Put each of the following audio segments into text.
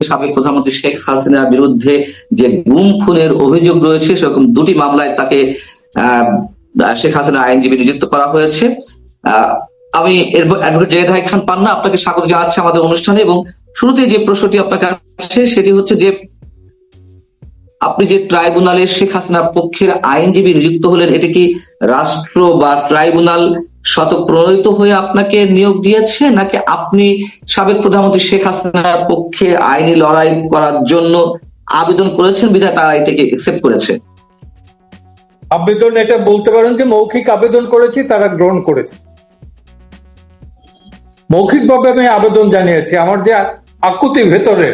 সাবেক প্রধানমন্ত্রী শেখ হাসিনার বিরুদ্ধে যে গুম খুনের অভিযোগ রয়েছে, সেরকম দুটি মামলায় তাকে শেখ হাসিনা আইনজীবী নিযুক্ত করা হয়েছে। আমি অ্যাডভোকেট জাহিদ হায়ক খান পান্না আপনাকে স্বাগত জানাচ্ছি আমাদের অনুষ্ঠানে। এবং শুরুতে যে প্রশ্নটি আপনার কাছে, সেটি হচ্ছে যে আপনি যে ট্রাইব্যুনালে শেখ হাসিনার পক্ষের আইনজীবী নিযুক্ত হলেন, এটি কি রাষ্ট্র বা ট্রাইব্যুনাল স্বতঃপ্রণোদিত হয়ে আপনাকে নিয়োগ দিয়েছে, নাকি আপনি সাবেক প্রধানমন্ত্রী শেখ হাসিনার পক্ষে আইনি লড়াই করার জন্য আবেদন করেছেন বিধায় তারা এটাকে একসেপ্ট করেছে? আবেদন, এটা বলতে পারেন যে মৌখিক আবেদন করেছি, তারা গ্রহণ করেছে। মৌখিকভাবে আমি আবেদন জানিয়েছি, আমার যে আকুতি ভেতরে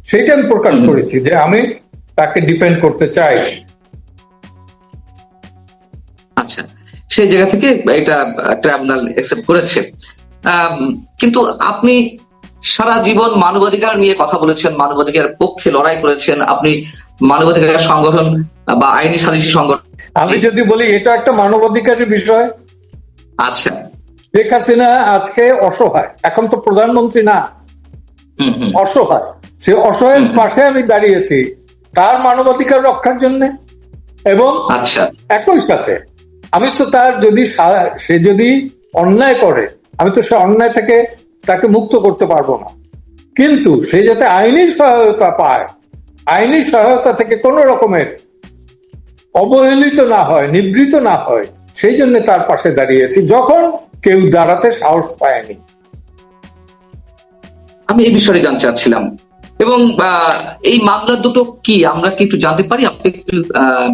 সেইটা আমি প্রকাশ করেছি যে আমি তাকে ডিফেন্ড করতে চাই। আচ্ছা, সেই জায়গা থেকে এটা ট্রাইব্যুনাল অ্যাকসেপ্ট করেছে। কিন্তু আপনি সারা জীবন মানবাধিকার নিয়ে কথা বলেছেন, মানবাধিকার পক্ষে লড়াই করেছেন, আপনি মানবাধিকার সংগঠন বা আইনি সালিসি সংগঠন, আমি যদি বলি এটা একটা মানবাধিকারের বিষয়। আচ্ছা, শেখ হাসিনা আজকে অসহায়, এখন তো প্রধানমন্ত্রী না, অসহায়। সে অসহায়ের পাশে আমি দাঁড়িয়েছি তার মানবাধিকার রক্ষার জন্য। এবং আচ্ছা, একই সাথে আমি তো তার সে যদি অন্যায় করে, আমি তো সে অন্যায় থেকে তাকে মুক্ত করতে পারবো না, কিন্তু সে যাতে আইনি সহায়তা পায়, আইনি সহায়তা থেকে কোনো রকমের অবহেলিত না হয়, নিবৃত না হয়, সেই জন্য তার পাশে দাঁড়িয়েছি যখন কেউ দাঁড়াতে সাহস পায়নি। আমি এই বিষয়ে জানতে চাচ্ছিলাম। এবং এই মামলা দুটো কি আমরা কি একটু জানতে পারি? আপনি একটু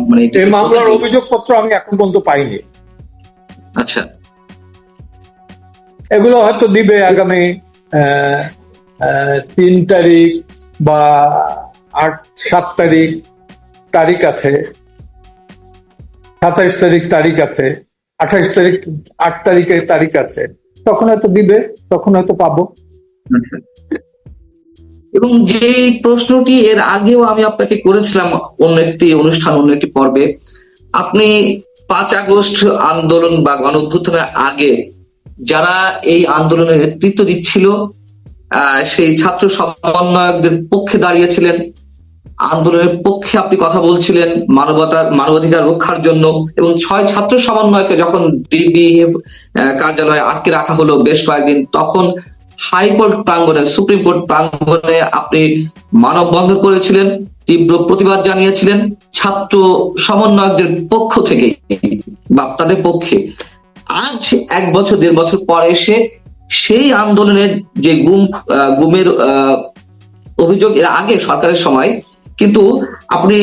মানে এই মামলার অভিযোগপত্র আমি এখন পর্যন্ত পাইনি। আচ্ছা, এগুলো হয়তো দিবে আগামী 3 তারিখ বা 7 তারিখ তারিখ আছে, 27 তারিখ তারিখ আছে, 28 তারিখ 8 তারিখে তারিখ আছে, তখন হয়তো দিবে, তখন হয়তো পাবো। এবং যে প্রশ্নটি এর আগেও আমি আপনাকে করেছিলাম অন্য একটি অনুষ্ঠান, অন্য একটি পর্বে, আপনি 5 আগস্ট আন্দোলন বা গণঅভ্যুত্থানের আগে যারা এই আন্দোলনের নেতৃত্ব দিচ্ছিল সেই ছাত্র সমন্বয়কদের পক্ষে দাঁড়িয়েছিলেন, আন্দোলনের পক্ষে আপনি কথা বলছিলেন মানবাধিকার রক্ষার জন্য। এবং 6 ছাত্র সমন্বয়কে যখন ডিবিএফ কার্যালয়ে আটকে রাখা হলো বেশ কয়েকদিন, তখন হাইকোর্ট প্রাঙ্গণে, সুপ্রিম কোর্ট প্রাঙ্গণে আপনি মানববন্ধন করেছিলেন, তীব্র প্রতিবাদ জানিয়েছিলেন ছাত্র সমন্বয়কদের পক্ষ থেকে বা তাদের পক্ষে। আজ 1 বছর 1.5 বছর পর এসে সেই আন্দোলনের যে গুমের অভিযোগ এর আগে সরকারের সময়, কিন্তু আপনি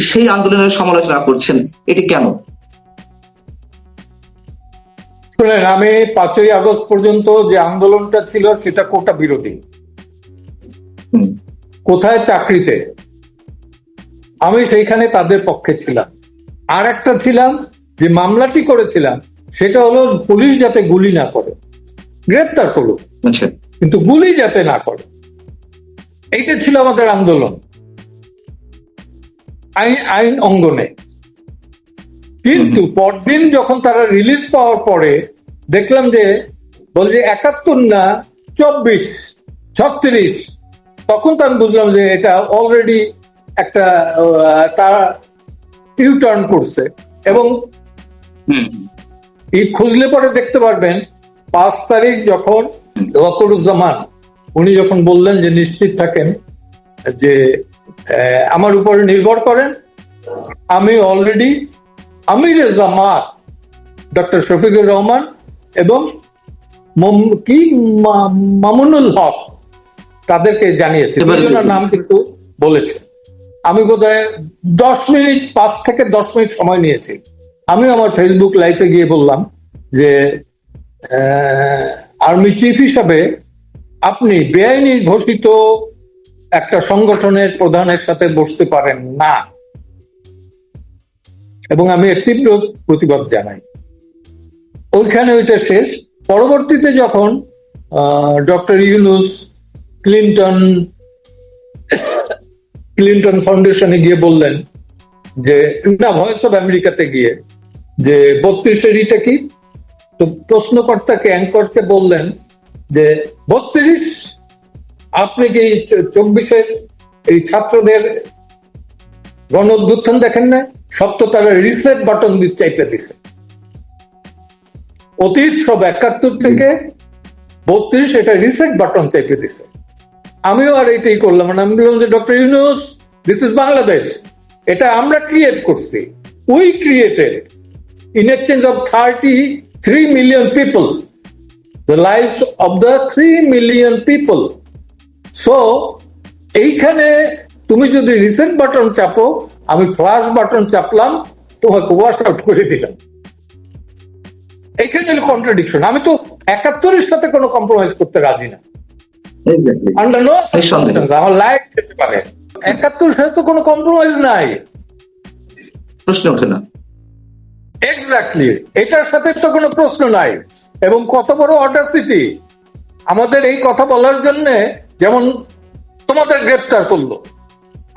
সেই আন্দোলনের সমালোচনা করছেন, এটি কেন? শুনেন, আমি 5ই আগস্ট পর্যন্ত যে আন্দোলনটা ছিল সেটা কোটা বিরোধী। কোথায়? চাকরিতে। আমি সেইখানে তাদের পক্ষে ছিলাম। আর একটা ছিলাম যে মামলাটি করেছিলাম সেটা হলো পুলিশ যাতে গুলি না করে, গ্রেপ্তার করুক কিন্তু গুলি যাতে না করে, এইটা ছিল আমাদের আন্দোলন আইন অঙ্গনে। কিন্তু পরদিন যখন তারা রিলিজ পাওয়ার পরে দেখলাম যে বলছে 71 না 24, 36, তখন তো আমি বুঝলাম যে এটা অলরেডি একটা তারা ইউটার্ন করছে। এবং এই খুঁজলে পরে দেখতে পারবেন 5 তারিখ যখন ওয়াকরুজ্জামান উনি যখন বললেন যে নিশ্চিত থাকেন যে আমার উপরে নির্ভর করেন, আমি অলরেডি আমির জামাত ডক্টর শফিকুর রহমান এবং মামুনুল হক তাদেরকে জানিয়েছে, দুজনের নাম কিন্তু বলেছে। আমি বোধহয় 5 থেকে 10 মিনিট সময় নিয়েছি। আমি আমার ফেসবুক লাইভে গিয়ে বললাম যে আর্মি চিফ হিসাবে আপনি বেআইনি ঘোষিত একটা সংগঠনের প্রধানের সাথে বসতে পারেন না, এবং আমি তীব্র প্রতিবাদ জানাই। ওইখানে ওইটা শেষ। পরবর্তীতে যখন ডক্টর ইউনুস ক্লিন্টন ফাউন্ডেশনে গিয়ে বললেন যে না, ভয়েস অফ আমেরিকাতে গিয়ে যে 32-এর ইটা কি, তো প্রশ্নকর্তাকে অ্যাঙ্করকে বললেন যে 32 আপনি কি 24-এর এই ছাত্রদের গণ অভ্যুত্থান দেখেন না? সব তো তারা রিসেট বাটন চাইতে দিছে। অতীত সব 71 থেকে 32 এটা রিসেট বাটন চাইতে দিছে। আমিও আর এটাই করলাম, আমি বললাম যে doctor Yunus, this is Bangladesh, এটা আমরা ক্রিয়েট করছি, we created in exchange of 33 million people, the lives of the 3 million people. So এইখানে তুমি যদি রিসেট বাটন চাপো, আমি ফ্লাশ বাটন চাপলাম, তোমাকে ওয়াশ আউট করে দিলাম। এইখানে কন্ট্রাডিকশন। আমি তো 71-এর সাথে কোনো কম্প্রোমাইজ করতে রাজি না, আন্ডার নো সার্কামস্ট্যান্স। আমার লাইফ যেতে পারে, 71-এর সাথে তো কোনো কম্প্রোমাইজ নাই, প্রশ্ন ওঠে না। এক্স্যাক্টলি, এটার সাথে তো কোনো প্রশ্ন নাই। এবং কত বড় অডাসিটি আমাদের এই কথা বলার জন্য। যেমন তোমাদের গ্রেপ্তার করলো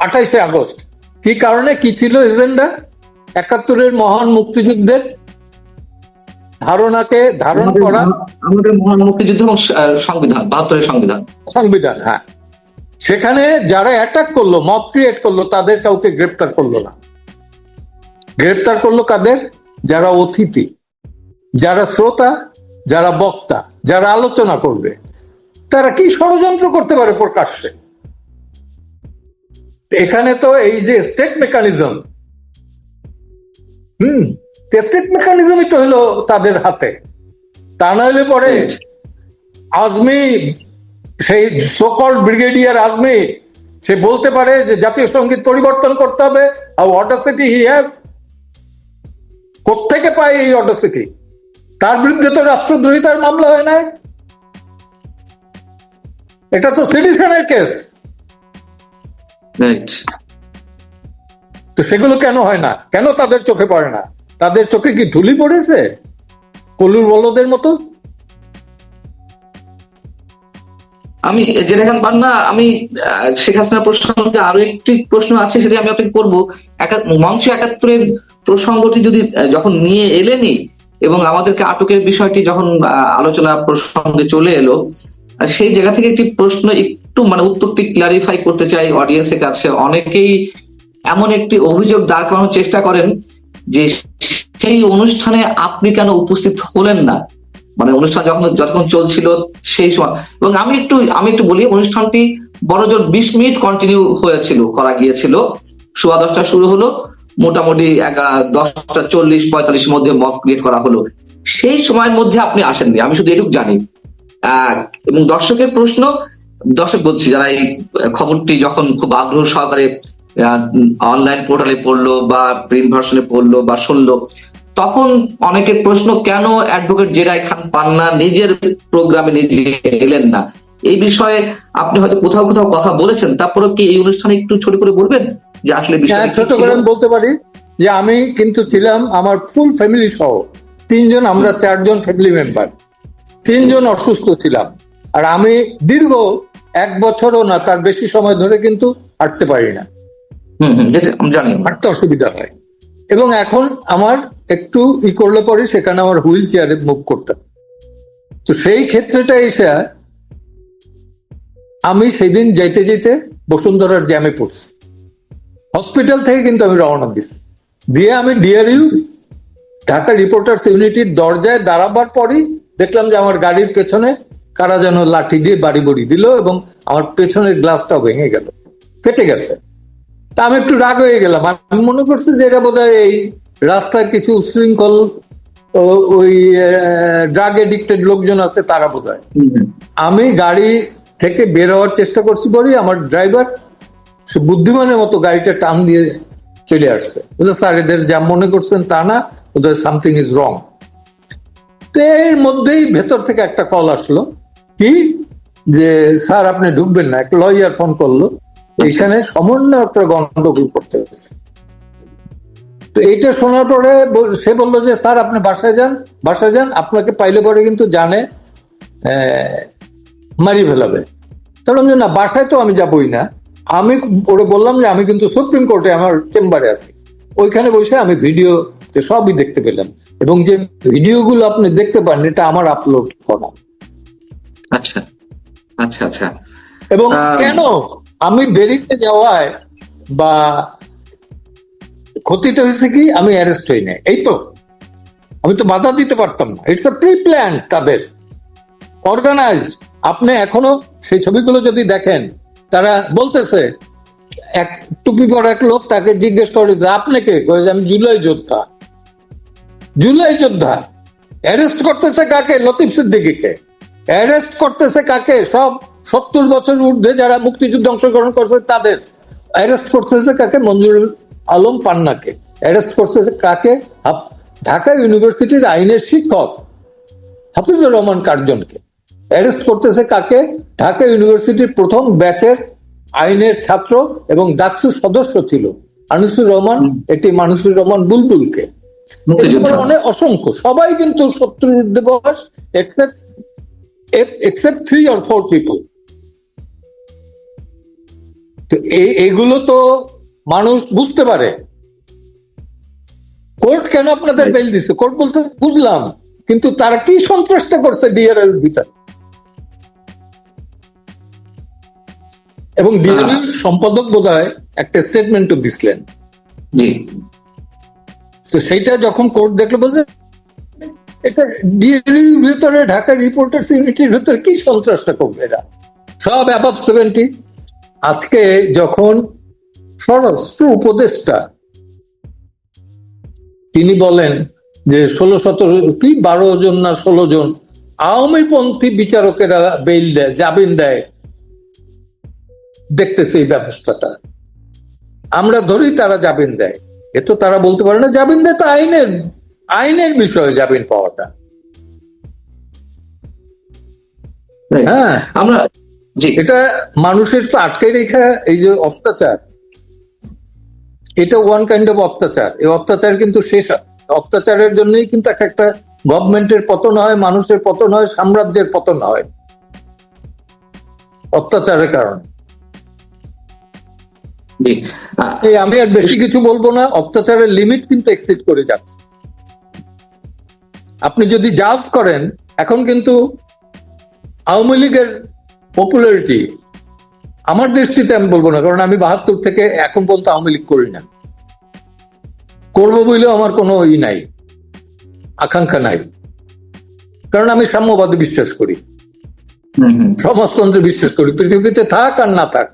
28শে আগস্ট, কি কারণে, কি ছিল এজেন্ডা? 71-এর মহান মুক্তিযুদ্ধের ধারণাকে ধারণ করা, আমাদের মহান মুক্তিযুদ্ধ এবং সংবিধান, 72-এর সংবিধান। হ্যাঁ, সেখানে যারা অ্যাটাক করলো, মব ক্রিয়েট করলো, তাদের কাউকে গ্রেপ্তার করলো না। গ্রেপ্তার করলো কাদের? যারা অতিথি, যারা শ্রোতা, যারা বক্তা, যারা আলোচনা করবে। তারা কি ষড়যন্ত্র করতে পারে প্রকাশ্যে? এখানে তো এই যে স্টেট মেকানিজম, স্টেট মেকানিজমই তো হলো তাদের হাতে। তা না হলে পরে আজমি, সেই সোকল ব্রিগেডিয়ার আজমি, সে বলতে পারে যে জাতীয় সঙ্গীত পরিবর্তন করতে হবে। আর অডাসিটি হি হ্যাভ, কোত্থেকে পায় এই অডাসিটি? তার বিরুদ্ধে তো রাষ্ট্রদ্রোহিতার মামলা হয় নাই, এটা তো সিটিজেনের কেস। তো সেগুলো কেন হয় না? কেন তাদের চোখে পড়ে না? তাদের চোখে কি ধুলি পড়েছে কলুর বলদের মতো? আমি জেনেখান পান্না, আমি শেখ হাসিনা প্রসঙ্গে আরো একটি প্রশ্ন আছে, সেটা আমি আপনাকে করবো। মঞ্চ 71-এর প্রসঙ্গটি যদি যখন নিয়ে এলেনি এবং আমাদেরকে আটকের বিষয়টি যখন আলোচনা প্রসঙ্গে চলে এলো, সেই জায়গা থেকে একটি প্রশ্ন একটু উত্তরটি ক্লারিফাই করতে চাই অডিয়েন্সের কাছে। অনেকেই এমন একটি অভিযোগ দাঁড় করানোর চেষ্টা করেন যে সেই অনুষ্ঠানে আপনি কেন উপস্থিত হলেন না, অনুষ্ঠান যখন চলছিল সেই সময়। এবং আমি একটু বলি, অনুষ্ঠানটি বড়জোর 20 মিনিট কন্টিনিউ করা গিয়েছিল। 10:15 শুরু হলো, মোটামুটি 10:40-45 মধ্যে মব ক্রিয়েট করা হলো। সেই সময়ের মধ্যে আপনি আসেননি, আমি শুধু এটুকু জানি। এবং দর্শকের প্রশ্ন, দর্শক বলছি যারা এই খবরটি যখন খুব আগ্রহ সহকারে অনলাইন পোর্টালে পড়লো বা প্রিন্ট ভার্সনে পড়লো বা শুনলো, তখন অনেকের প্রশ্ন, কেন অ্যাডভোকেট জেরাই খান পান্না নিজের প্রোগ্রামে নিজে এলেন না? এই বিষয়ে আপনি হয়তো কোথাও কোথাও কথা বলেছেন, তারপরে কি এই অনুষ্ঠানে একটু ছোট করে বলবেন যে আসলে বিষয়টা? ছোট করে বলতে পারি যে আমি কিন্তু ছিলাম আমার ফুল ফ্যামিলি সহ 3 জন, আমরা 4 জন ফ্যামিলি মেম্বার, 3 জন অসুস্থ ছিলাম। আর আমি দীর্ঘ 1 বছরও না তার বেশি সময় ধরে কিন্তু হাঁটতে পারি না, জানি হাঁটতে অসুবিধা হয়। এবং এখন আমার একটু করলে পরে সেখানে আমার হুইল চেয়ারে মুভ করতাম। তো সেই ক্ষেত্রেটা এসে আমি সেদিন যেতে যেতে বসুন্ধরার জ্যামে পড়ছি। হসপিটাল থেকে কিন্তু আমি রওনা দিছি, দিয়ে আমি ডিআরইউ ঢাকা রিপোর্টার্স ইউনিটির দরজায় দাঁড়াবার পরই দেখলাম যে আমার গাড়ির পেছনে কারা যেন লাঠি দিয়ে বাড়ি বড়ি দিল এবং আমার পেছনের গ্লাসটাও ভেঙে গেল, ফেটে গেছে। তা আমি একটু রাগ হয়ে গেলাম। আমি মনে করছি যে এটা বোধহয় এই রাস্তার কিছু উশৃঙ্খল ওই ড্রাগ এডিক্টেড লোকজন আছে, তারা বোধহয়। আমি গাড়ি থেকে বের হওয়ার চেষ্টা করছি বলি আমার ড্রাইভার সে বুদ্ধিমানের মতো গাড়িটা টান দিয়ে চলে আসছে। স্যার, এদের যা মনে করছেন তা না, ওদের সামথিং ইজ রং। তো এর মধ্যেই ভেতর থেকে একটা কল আসলো, কি যে স্যার আপনি ঢুকবেন না, একটা লয়ার ফোন করলো, এখানে সমন্বয় একটা গন্ডগোল করতেছে। তো এইটা শোনার পরে সে বললো যে স্যার আপনি বাসায় যান, আপনাকে পাইলে পরে কিন্তু জানে মারিয়ে ফেলাবে। তাহলে আমি না, বাসায় তো আমি যাবই না। আমি ওরে বললাম যে আমি কিন্তু সুপ্রিম কোর্টে আমার চেম্বারে আছি, ওইখানে বসে আমি ভিডিও সবই দেখতে পেলাম, এবং যে ভিডিওগুলো আপনি দেখতে পান এটা আমার আপলোড করা। আচ্ছা আচ্ছা আচ্ছা। এবং কেন আমি দেরিতে যাওয়ায় বা ক্ষতিটা হয়েছে কি, আমি অ্যারেস্ট হই নাই, এই তো। আমি তো বাধা দিতে পারতাম না। ইটস আ প্রি প্ল্যান, তাদের অর্গানাইজড। আপনি এখনো সেই ছবিগুলো যদি দেখেন, তারা বলতেছে, এক টুপি পরা এক লোক তাকে জিজ্ঞেস করে যে আপনি কে, আমি জুলাই যোদ্ধা। জুলাই যোদ্ধা অ্যারেস্ট করতেছে কাকে? লতিফ সিদ্দিকীকে। অ্যারেস্ট করতেছে কাকে? সব 70 বছর ঊর্ধ্বে যারা মুক্তিযুদ্ধে অংশগ্রহণ করছে তাদের। অ্যারেস্ট করতেছে কাকে? মঞ্জুরুল আলম পান্নাকে। অ্যারেস্ট করতেছে কাকে? ঢাকা ইউনিভার্সিটির আইনের শিক্ষক হাফিজুর রহমান কার্জনকে। অ্যারেস্ট করতেছে কাকে? ঢাকা ইউনিভার্সিটির প্রথম ব্যাচের আইনের ছাত্র এবং ডাকসুর সদস্য ছিল আনিসুর রহমান, এটি মানুষুর রহমান বুলবুলকে। অনেক অসংখ্য, সবাই কিন্তু 70 ঊর্ধ্বে বয়স, except 3 or 4 people। তো এইগুলো তো মানুষ বুঝতে পারে। কোর্ট কেন আপনাদের বেল দিচ্ছে? কোর্ট বলছে বুঝলাম, কিন্তু তারা কি সন্ত্রাসটা করছে ডিআরএর ভিতরে? এবং ডিআরএর সম্পাদক বোধহয় একটা স্টেটমেন্টও দিছিলেন। জি। তো সেইটা যখন কোর্ট দেখলো, বলছে এটা ডিআরএর ভিতরে, ঢাকা রিপোর্টার্স ইউনিটির ভিতরে কি সন্ত্রাসটা করবে এরা? সব অ্যাবভ 70। আজকে যখন স্বরাষ্ট্র উপদেষ্টা তিনি বলেন যে 16-17 কি 12 জন না 16 জন আওয়ামীপন্থী বিচারকেরা বেইল দেয়, জামিন দেয়, দেখতেছে এই ব্যবস্থাটা। আমরা ধরি তারা জামিন দেয়, এ তো তারা বলতে পারে না জামিন দেয়, তো আইনের বিষয়ে জামিন পাওয়াটা। হ্যাঁ, আমরা এটা মানুষের তো আটকে রেখা, এই যে অত্যাচার, এটা ওয়ান কাইন্ড অফ অত্যাচার। এই অত্যাচার কিন্তু শেষ, অত্যাচারের জন্যই কিন্তু একটা গভর্নমেন্টের পতন হয়, মানুষের পতন হয়, সাম্রাজ্যের পতন হয় অত্যাচারের কারণে। আমি আর বেশি কিছু বলবো না, অত্যাচারের লিমিট কিন্তু এক্সিড করে যাচ্ছে। আপনি যদি জাজ করেন, এখন কিন্তু আওয়ামী লীগের পপুলারিটি আমার দৃষ্টিতে, আমি বলবো না, কারণ আমি 72 থেকে এখন পর্যন্ত আওয়ামী লীগ করি না, করবো বলেও আমার কোনো নাই, আকাঙ্ক্ষা নাই। কারণ আমি সাম্যবাদে বিশ্বাস করি, সমাজতন্ত্রে বিশ্বাস করি, পৃথিবীতে থাক আর না থাক।